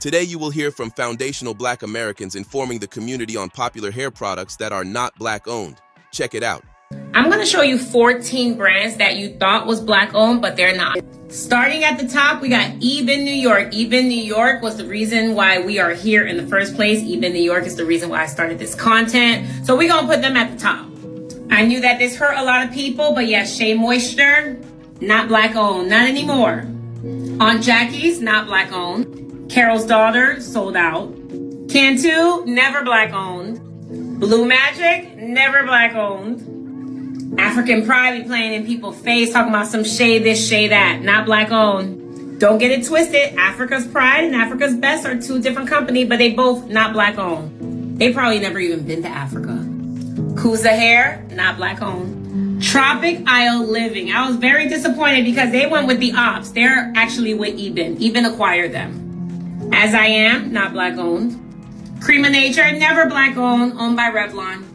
Today you will hear from foundational Black Americans informing the community on popular hair products that are not Black owned. Check it out. I'm going to show you 14 brands that you thought was Black owned, but they're not. Starting at the top, we got Eben New York. Eben New York was the reason why we are here in the first place. Eben New York is the reason why I started this content. So we're going to put them at the top. I knew that this hurt a lot of people, but yes, Shea Moisture, not Black owned, not anymore. Aunt Jackie's, not Black owned. Carol's Daughter, sold out. Cantu, never Black owned. Blue Magic, never Black owned. African Pride be playing in people's face, talking about some shade this, shade that, not Black owned. Don't get it twisted. Africa's Pride and Africa's Best are two different companies, but they both not Black owned. They probably never even been to Africa. Kuza Hair, not Black owned. Tropic Isle Living. I was very disappointed because they went with the ops. They're actually with Eben. Eben acquired them. As I Am, not Black owned. Cream of Nature, never Black owned, owned by Revlon.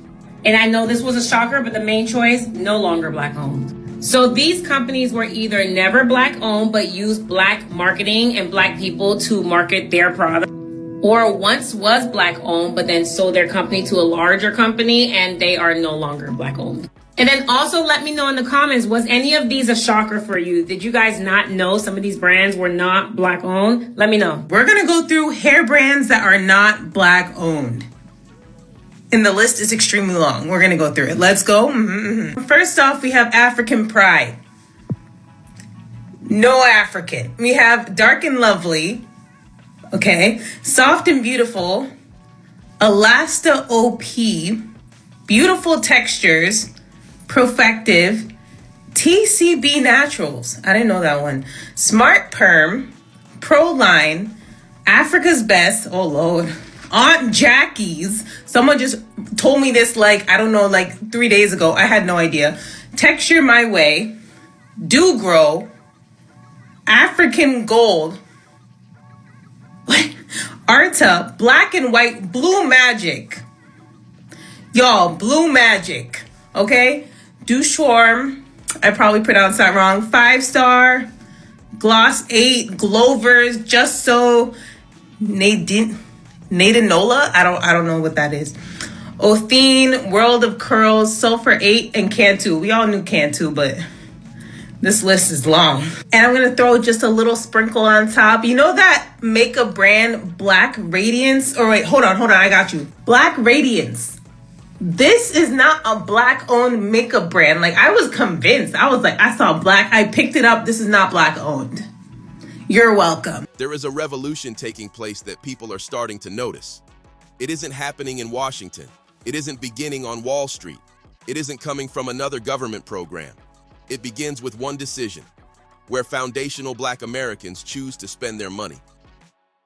And I know this was a shocker, but the main choice, no longer Black owned. So these companies were either never Black owned, but used Black marketing and Black people to market their product, or once was Black owned, but then sold their company to a larger company and they are no longer Black owned. And then also let me know in the comments, was any of these a shocker for you? Did you guys not know some of these brands were not Black owned? Let me know. We're going to go through hair brands that are not Black owned. And the list is extremely long. We're going to go through it. Let's go. First off, we have African Pride. No African. We have Dark and Lovely. Okay. Soft and Beautiful. Elasta OP. Beautiful Textures. Profective. TCB Naturals. I didn't know that one. Smart Perm. Proline. Africa's Best. Oh, Lord. Aunt Jackie's. Someone just told me this like 3 days ago. I had no idea. Texture My Way. Do Grow. African Gold. What? Arta. Black and White. Blue Magic. Y'all, Blue Magic. Okay? Dushwarm. I probably pronounced that wrong. 5-star. Gloss 8. Glovers. Just So. Nadinola, I don't know what that is. Othene, World of Curls, Sulfur 8, and Cantu. We all knew Cantu, but this list is long. And I'm going to throw just a little sprinkle on top. You know that makeup brand, Black Radiance? Or wait, hold on, I got you. Black Radiance. This is not a Black-owned makeup brand. Like, I was convinced. I was like, I saw Black. I picked it up. This is not Black-owned. You're welcome. There is a revolution taking place that people are starting to notice. It isn't happening in Washington. It isn't beginning on Wall Street. It isn't coming from another government program. It begins with one decision, where foundational Black Americans choose to spend their money.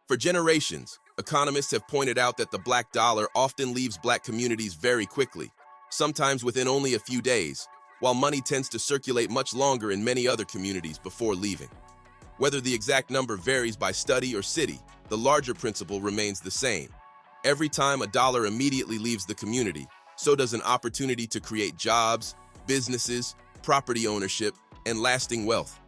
For generations, economists have pointed out that the Black dollar often leaves Black communities very quickly, sometimes within only a few days, while money tends to circulate much longer in many other communities before leaving. Whether the exact number varies by study or city, the larger principle remains the same. Every time a dollar immediately leaves the community, so does an opportunity to create jobs, businesses, property ownership, and lasting wealth.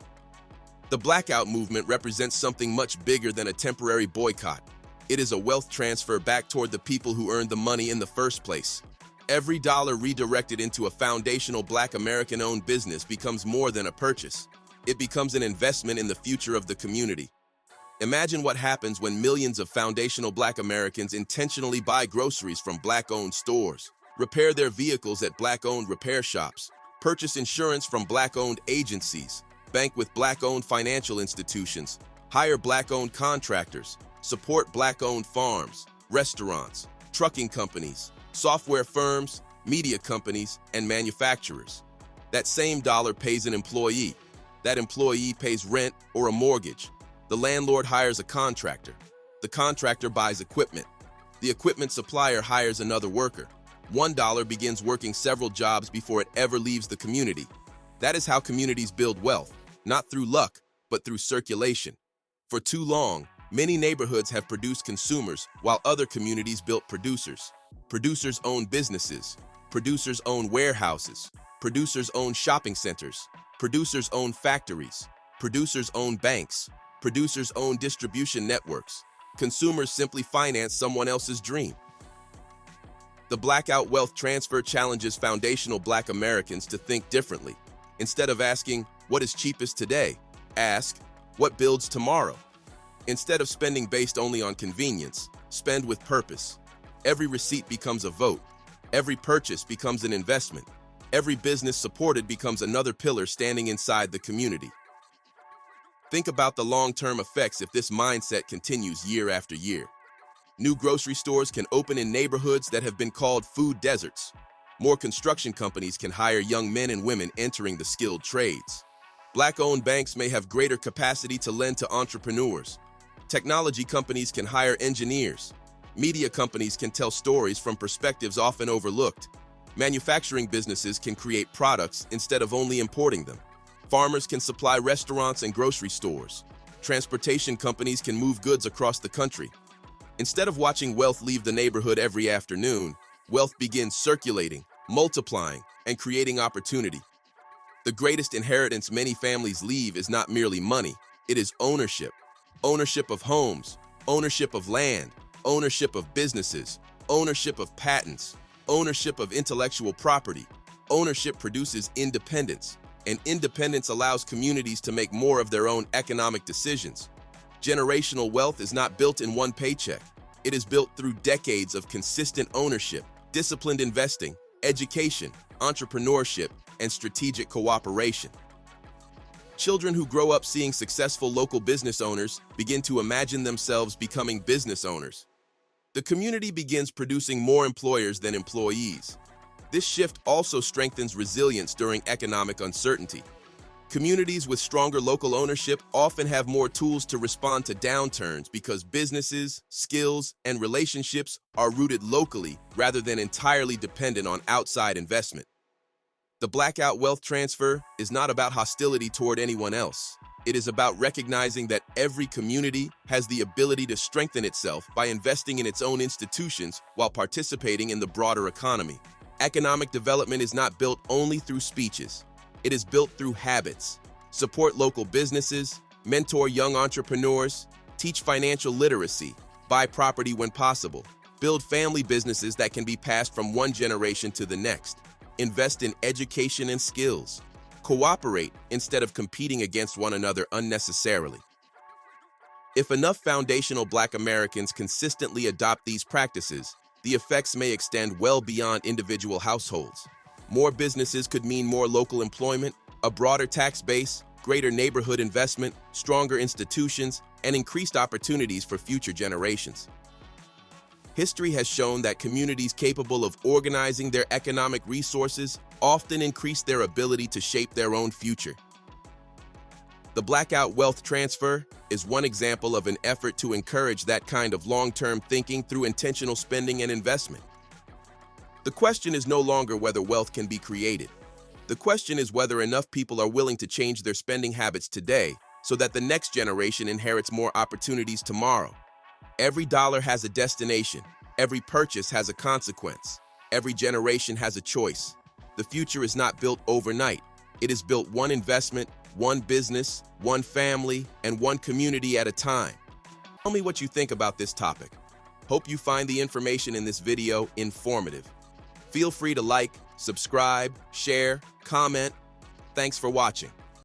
The blackout movement represents something much bigger than a temporary boycott. It is a wealth transfer back toward the people who earned the money in the first place. Every dollar redirected into a foundational Black American-owned business becomes more than a purchase. It becomes an investment in the future of the community. Imagine what happens when millions of foundational Black Americans intentionally buy groceries from Black-owned stores, repair their vehicles at Black-owned repair shops, purchase insurance from Black-owned agencies, bank with Black-owned financial institutions, hire Black-owned contractors, support Black-owned farms, restaurants, trucking companies, software firms, media companies, and manufacturers. That same dollar pays an employee. That employee pays rent or a mortgage. The landlord hires a contractor. The contractor buys equipment. The equipment supplier hires another worker. $1 begins working several jobs before it ever leaves the community. That is how communities build wealth, not through luck, but through circulation. For too long, many neighborhoods have produced consumers while other communities built producers. Producers own businesses. Producers own warehouses. Producers own shopping centers. Producers own factories. Producers own banks. Producers own distribution networks. Consumers simply finance someone else's dream. The blackout wealth transfer challenges foundational Black Americans to think differently. Instead of asking, what is cheapest today? Ask, what builds tomorrow? Instead of spending based only on convenience, spend with purpose. Every receipt becomes a vote. Every purchase becomes an investment. Every business supported becomes another pillar standing inside the community. Think about the long-term effects if this mindset continues year after year. New grocery stores can open in neighborhoods that have been called food deserts. More construction companies can hire young men and women entering the skilled trades. Black-owned banks may have greater capacity to lend to entrepreneurs. Technology companies can hire engineers. Media companies can tell stories from perspectives often overlooked. Manufacturing businesses can create products instead of only importing them. Farmers can supply restaurants and grocery stores. Transportation companies can move goods across the country. Instead of watching wealth leave the neighborhood every afternoon, wealth begins circulating, multiplying, and creating opportunity. The greatest inheritance many families leave is not merely money, it is ownership. Ownership of homes, ownership of land, ownership of businesses, ownership of patents, ownership of intellectual property. Ownership produces independence, and independence allows communities to make more of their own economic decisions. Generational wealth is not built in one paycheck. It is built through decades of consistent ownership, disciplined investing, education, entrepreneurship, and strategic cooperation. Children who grow up seeing successful local business owners begin to imagine themselves becoming business owners. The community begins producing more employers than employees. This shift also strengthens resilience during economic uncertainty. Communities with stronger local ownership often have more tools to respond to downturns because businesses, skills, and relationships are rooted locally rather than entirely dependent on outside investment. The blackout wealth transfer is not about hostility toward anyone else. It is about recognizing that every community has the ability to strengthen itself by investing in its own institutions while participating in the broader economy. Economic development is not built only through speeches. It is built through habits. Support local businesses, mentor young entrepreneurs, teach financial literacy, buy property when possible, build family businesses that can be passed from one generation to the next, invest in education and skills, cooperate instead of competing against one another unnecessarily. If enough foundational Black Americans consistently adopt these practices, the effects may extend well beyond individual households. More businesses could mean more local employment, a broader tax base, greater neighborhood investment, stronger institutions, and increased opportunities for future generations. History has shown that communities capable of organizing their economic resources often increase their ability to shape their own future. The blackout wealth transfer is one example of an effort to encourage that kind of long-term thinking through intentional spending and investment. The question is no longer whether wealth can be created. The question is whether enough people are willing to change their spending habits today so that the next generation inherits more opportunities tomorrow. Every dollar has a destination. Every purchase has a consequence. Every generation has a choice. The future is not built overnight. It is built one investment, one business, one family, and one community at a time. Tell me what you think about this topic. Hope you find the information in this video informative. Feel free to like, subscribe, share, comment. Thanks for watching.